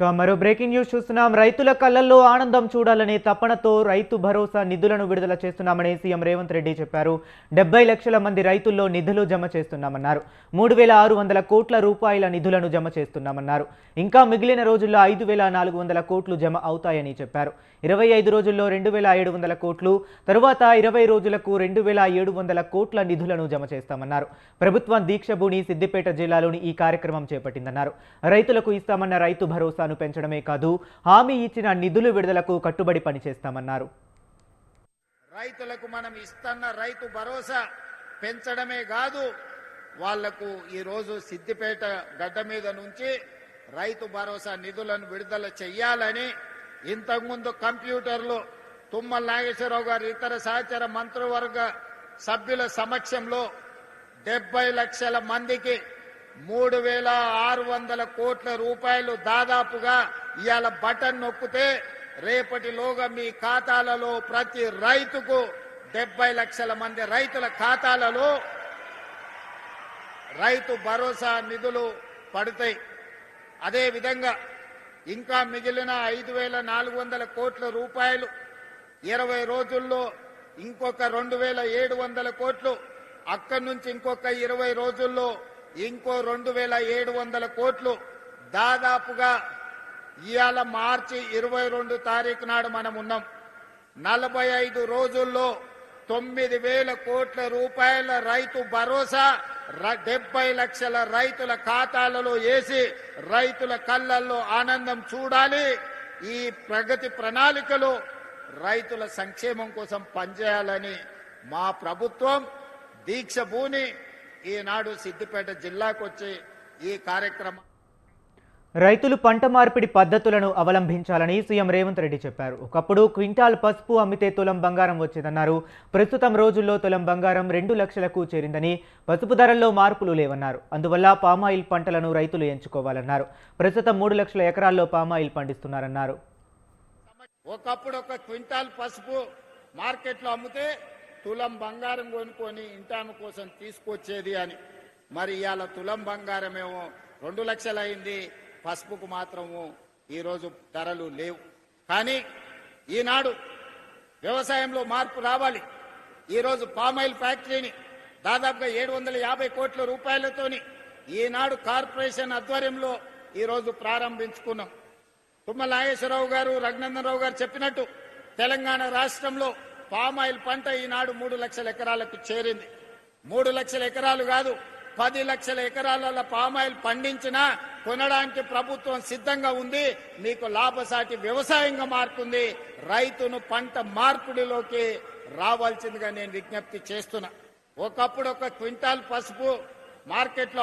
మరో breaking news చూస్తున్నాం. రైతుల కళ్ళల్లో ఆనందం చూడాలనే తపనతో రైతు భరోసా నిధులను విడుదల చేస్తున్నామని సీఎం రేవంత్ రెడ్డి చెప్పారు. 70 లక్షల మంది రైతుల్లో నిధులు జమ చేస్తున్నామన్నారు. 3600 కోట్ల రూపాయల నిధులను జమ చేస్తున్నామన్నారు. ఇంకా మిగిలిన రోజుల్లో 5400 కోట్లు జమ అవుతాయని చెప్పారు. 25 రోజుల్లో 2700 కోట్లు, తరువాత 20 రోజులకు 2700 కోట్ల నిధులను జమ చేస్తామన్నారు. ప్రభుత్వం దీక్షభూని సిద్దిపేట జిల్లాలోని ఈ కార్యక్రమం చేపట్టిందన్నారు. రైతులకు ఇస్తామన్న రైతు భరోసాను పెంచడమే కాదు, హామీ ఇచ్చిన నిధులు విడుదలకు కట్టుబడి పనిచేస్తామన్నారు. రైతులకు మనం ఇస్తున్న రైతు భరోసా పెంచడమే కాదు, వాళ్లకు ఈ రోజు సిద్దిపేట గడ్డ మీద నుంచి రైతు భరోసా నిధులను విడుదల చెయ్యాలని ఇంతకుముందు కంప్యూటర్లో తుమ్మల నాగేశ్వరరావు గారు ఇతర సహచర మంత్రివర్గ సభ్యుల సమక్షంలో 70 లక్షల మందికి 3600 కోట్ల రూపాయలు దాదాపుగా ఇవాళ బటన్ నొక్కితే రేపటిలోగా మీ ఖాతాలలో ప్రతి రైతుకు 70 లక్షల మంది రైతుల ఖాతాలలో రైతు భరోసా నిధులు పడతాయి. అదేవిధంగా ఇంకా మిగిలిన 5400 కోట్ల రూపాయలు 20 రోజుల్లో ఇంకొక 2700 కోట్లు, అక్కడి నుంచి ఇంకొక 20 రోజుల్లో ఇంకో 2700 కోట్లు, దాదాపుగా ఇవాళ మార్చి 22 తారీఖు నాడు మనం ఉన్నాం. 45 రోజుల్లో 9000 కోట్ల రూపాయల రైతు భరోసా 70 లక్షల రైతుల ఖాతాలలో వేసి రైతుల కళ్ళల్లో ఆనందం చూడాలి. ఈ ప్రగతి ప్రణాళికలో రైతుల సంక్షేమం కోసం పనిచేయాలని మా ప్రభుత్వం దీక్షభూని ఈనాడు సిద్దిపేట జిల్లాకు వచ్చి ఈ కార్యక్రమం. రైతులు పంట మార్పిడి పద్ధతులను అవలంబించాలని సీఎం రేవంత్ రెడ్డి చెప్పారు. ఒకప్పుడు క్వింటాల్ పసుపు అమ్మితే తులం బంగారం వచ్చేదన్నారు. ప్రస్తుతం రోజుల్లో తులం బంగారం 2 లక్షలకు చేరిందని, పసుపు ధరల్లో మార్పులు లేవన్నారు. అందువల్ల పామాయిల్ పంటలను రైతులు ఎంచుకోవాలన్నారు. ప్రస్తుతం 3 లక్షల ఎకరాల్లో పామాయిల్ పండిస్తున్నారన్నారు. ఒకప్పుడు ఒక క్వింటాల్ పసుపు మార్కెట్లో అమ్మితే తులం బంగారం కొనుక్కొని ఇంటామ కోసం తీసుకొచ్చేది అని. మరి ఇవాళ తులం బంగారమేమో 2 లక్షలు అయింది, పసుపుకు మాత్రము ఈరోజు ధరలు లేవు. కానీ ఈనాడు వ్యవసాయంలో మార్పు రావాలి. ఈరోజు పామాయిల్ ఫ్యాక్టరీని దాదాపుగా 750 కోట్ల రూపాయలతోని ఈనాడు కార్పొరేషన్ ఆధ్వర్యంలో ఈరోజు ప్రారంభించుకున్నాం. తుమ్మల నాగేశ్వరరావు గారు, రఘునందన్ రావు గారు చెప్పినట్టు తెలంగాణ రాష్ట్రంలో పామాయిల్ పంట ఈనాడు 3 లక్షల ఎకరాలకు చేరింది. 3 లక్షల ఎకరాలు కాదు, 10 లక్షల ఎకరాల పామాయిల్ పండించినా కొనడానికి ప్రభుత్వం సిద్ధంగా ఉంది. మీకు లాభసాటి వ్యవసాయంగా మారుతుంది. రైతును పంట మార్పిడిలోకి రావాల్సిందిగా నేను విజ్ఞప్తి చేస్తున్నా. ఒకప్పుడు ఒక క్వింటాల్ పసుపు మార్కెట్లో